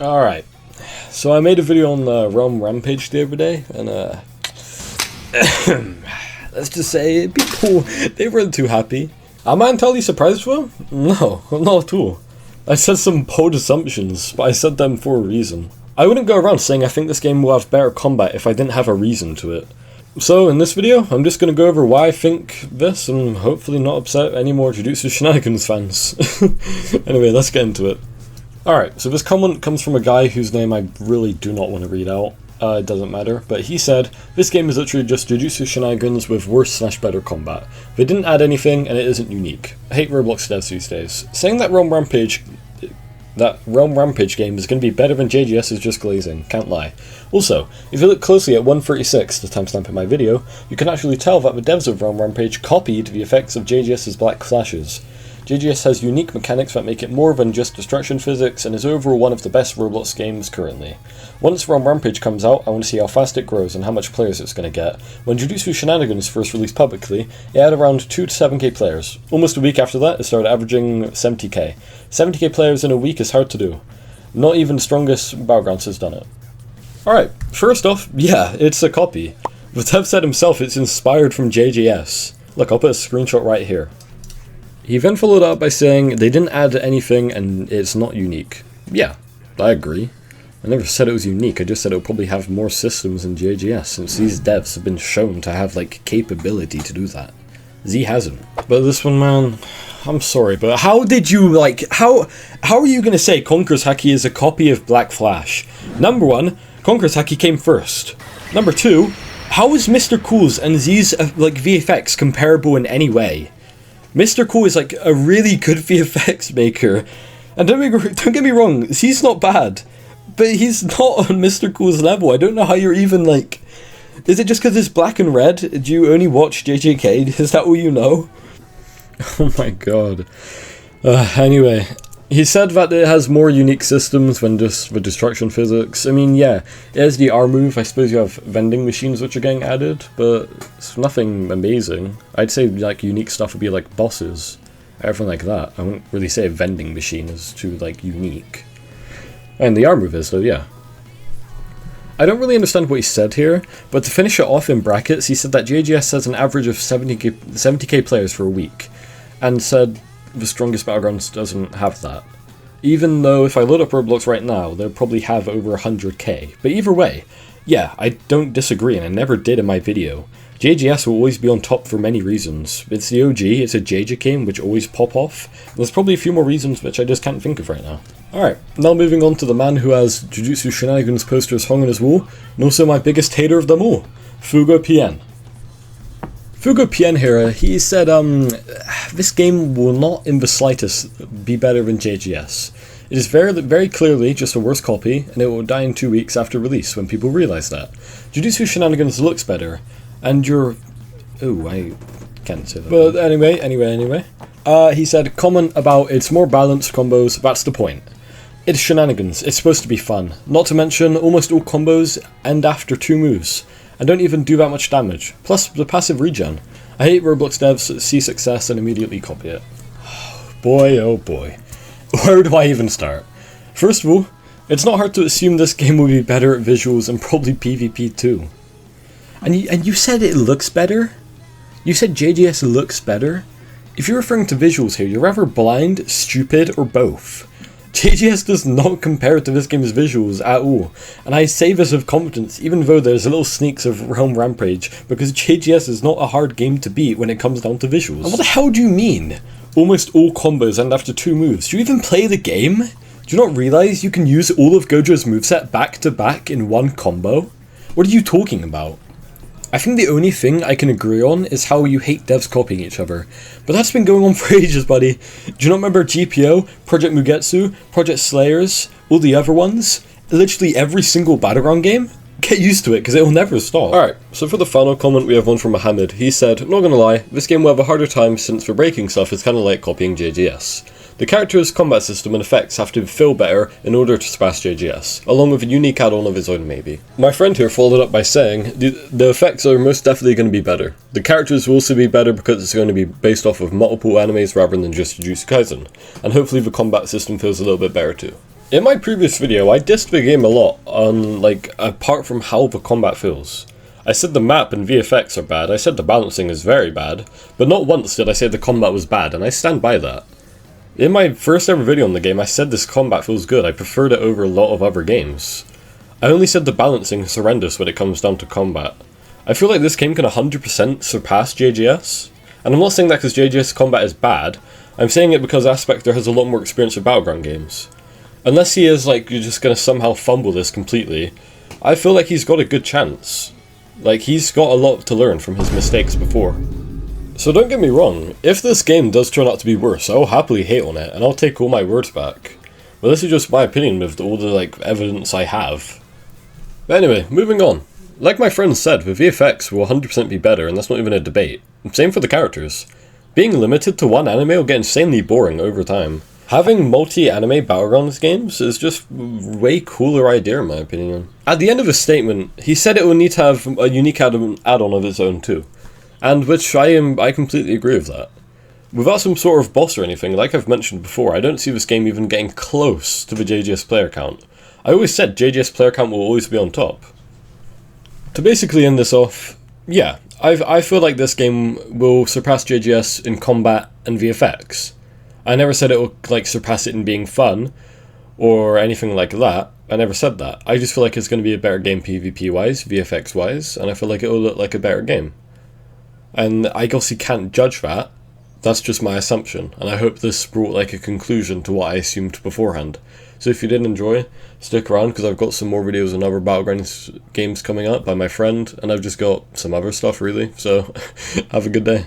Alright, so I made a video on Rampage the other day, and let's just say people, they weren't too happy. Am I entirely surprised though? No, not at all. I said some bold assumptions, but I said them for a reason. I wouldn't go around saying I think this game will have better combat if I didn't have a reason to it. So in this video, I'm just going to go over why I think this, and hopefully not upset any more Jujutsu Shenanigans fans. Anyway, let's get into it. Alright, so this comment comes from a guy whose name I really do not want to read out. It doesn't matter, but he said, this game is literally just Jujutsu Shenanigans with worse/better combat. They didn't add anything, and it isn't unique. I hate Roblox devs these days. Saying that Realm Rampage game is going to be better than JJS is just glazing, can't lie. Also, if you look closely at 136, the timestamp in my video, you can actually tell that the devs of Realm Rampage copied the effects of JJS's Black Flashes. JJS has unique mechanics that make it more than just destruction physics and is overall one of the best Roblox games currently. Once Realm Rampage comes out, I want to see how fast it grows and how much players it's going to get. When Jujutsu Shenanigans first released publicly, it had around 2 to 7k players. Almost a week after that, it started averaging 70k. 70k players in a week is hard to do. Not even the strongest Battlegrounds has done it. Alright, first off, yeah, it's a copy. The dev said himself it's inspired from JJS. Look, I'll put a screenshot right here. He then followed up by saying they didn't add anything and it's not unique. Yeah, I agree. I never said it was unique, I just said it would probably have more systems than JJS, since these devs have been shown to have, like, capability to do that. Z hasn't. But this one, man, I'm sorry, but how did you, like, how are you gonna say Conqueror's Haki is a copy of Black Flash? Number one, Conqueror's Haki came first. Number two, how is Mr. Cool's and Z's, like, VFX comparable in any way? Mr. Cool is like a really good VFX maker, and don't get me wrong, he's not bad, but he's not on Mr. Cool's level. I don't know how you're even like, is it just because it's black and red? Do you only watch JJK? Is that all you know? Oh my god. Anyway, he said that it has more unique systems than just the destruction physics. I mean, yeah, it has the R move. I suppose you have vending machines which are getting added, but it's nothing amazing. I'd say like unique stuff would be like bosses, everything like that. I wouldn't really say a vending machine is too like unique. And the R move is though, yeah. I don't really understand what he said here, but to finish it off in brackets, he said that JJS has an average of 70k players for a week, and said the strongest Battlegrounds doesn't have that. Even though if I load up Roblox right now, they'll probably have over 100k. But either way, yeah, I don't disagree, and I never did in my video. JJS will always be on top for many reasons. It's the OG, it's a JJ game which always pop off. There's probably a few more reasons which I just can't think of right now. Alright, now moving on to the man who has Jujutsu Shenanigans posters hung on his wall, and also my biggest hater of them all, Fugo PN. Fugo PN here, he said, this game will not in the slightest be better than JJS. It is very clearly just a worse copy, and it will die in 2 weeks after release when people realise that. Jujutsu Shenanigans looks better, and you're... Oh, I can't say that. But anyway. He said, comment about it's more balanced combos, that's the point. It's Shenanigans, it's supposed to be fun. Not to mention, almost all combos end after 2 moves. And don't even do that much damage. Plus, the passive regen. I hate Roblox devs see success and immediately copy it. Boy, oh boy. Where do I even start? First of all, it's not hard to assume this game will be better at visuals and probably PvP too. And you said it looks better? You said JJS looks better? If you're referring to visuals here, you're either blind, stupid, or both. JJS does not compare to this game's visuals at all, and I say this with confidence even though there's little sneaks of Realm Rampage, because JJS is not a hard game to beat when it comes down to visuals. And what the hell do you mean? Almost all combos end after 2 moves. Do you even play the game? Do you not realise you can use all of Gojo's moveset back to back in one combo? What are you talking about? I think the only thing I can agree on is how you hate devs copying each other. But that's been going on for ages, buddy. Do you not remember GPO, Project Mugetsu, Project Slayers, all the other ones? Literally every single Battleground game? Get used to it, because it will never stop. Alright, so for the final comment we have one from Mohammed. He said, not gonna lie, this game will have a harder time since the breaking stuff is kinda like copying JJS. The character's combat system and effects have to feel better in order to surpass JJS, along with a unique add-on of his own maybe. My friend here followed up by saying, the effects are most definitely going to be better. The characters will also be better because it's going to be based off of multiple animes rather than just Jujutsu Kaisen, and hopefully the combat system feels a little bit better too. In my previous video, I dissed the game a lot on, apart from how the combat feels. I said the map and VFX are bad, I said the balancing is very bad, but not once did I say the combat was bad, and I stand by that. In my first ever video on the game, I said this combat feels good, I preferred it over a lot of other games. I only said the balancing is horrendous when it comes down to combat. I feel like this game can 100% surpass JJS, and I'm not saying that because JJS combat is bad, I'm saying it because Aspector has a lot more experience with Battleground games. Unless he is you're just gonna somehow fumble this completely, I feel like he's got a good chance. He's got a lot to learn from his mistakes before. So don't get me wrong, if this game does turn out to be worse, I'll happily hate on it, and I'll take all my words back. But this is just my opinion with all the, evidence I have. But anyway, moving on. Like my friend said, the VFX will 100% be better, and that's not even a debate. Same for the characters. Being limited to one anime will get insanely boring over time. Having multi-anime Battlegrounds games is just a way cooler idea in my opinion. At the end of his statement, he said it will need to have a unique add-on of its own too. And which I completely agree with that. Without some sort of boss or anything, like I've mentioned before, I don't see this game even getting close to the JJS player count. I always said JJS player count will always be on top. To basically end this off, yeah, I feel like this game will surpass JJS in combat and VFX. I never said it will surpass it in being fun, or anything like that. I never said that. I just feel like it's going to be a better game PvP-wise, VFX-wise, and I feel like it will look like a better game. And I obviously can't judge that. That's just my assumption, and I hope this brought a conclusion to what I assumed beforehand. So if you did enjoy, stick around because I've got some more videos on other Battlegrounds games coming up by my friend, and I've just got some other stuff really, so have a good day.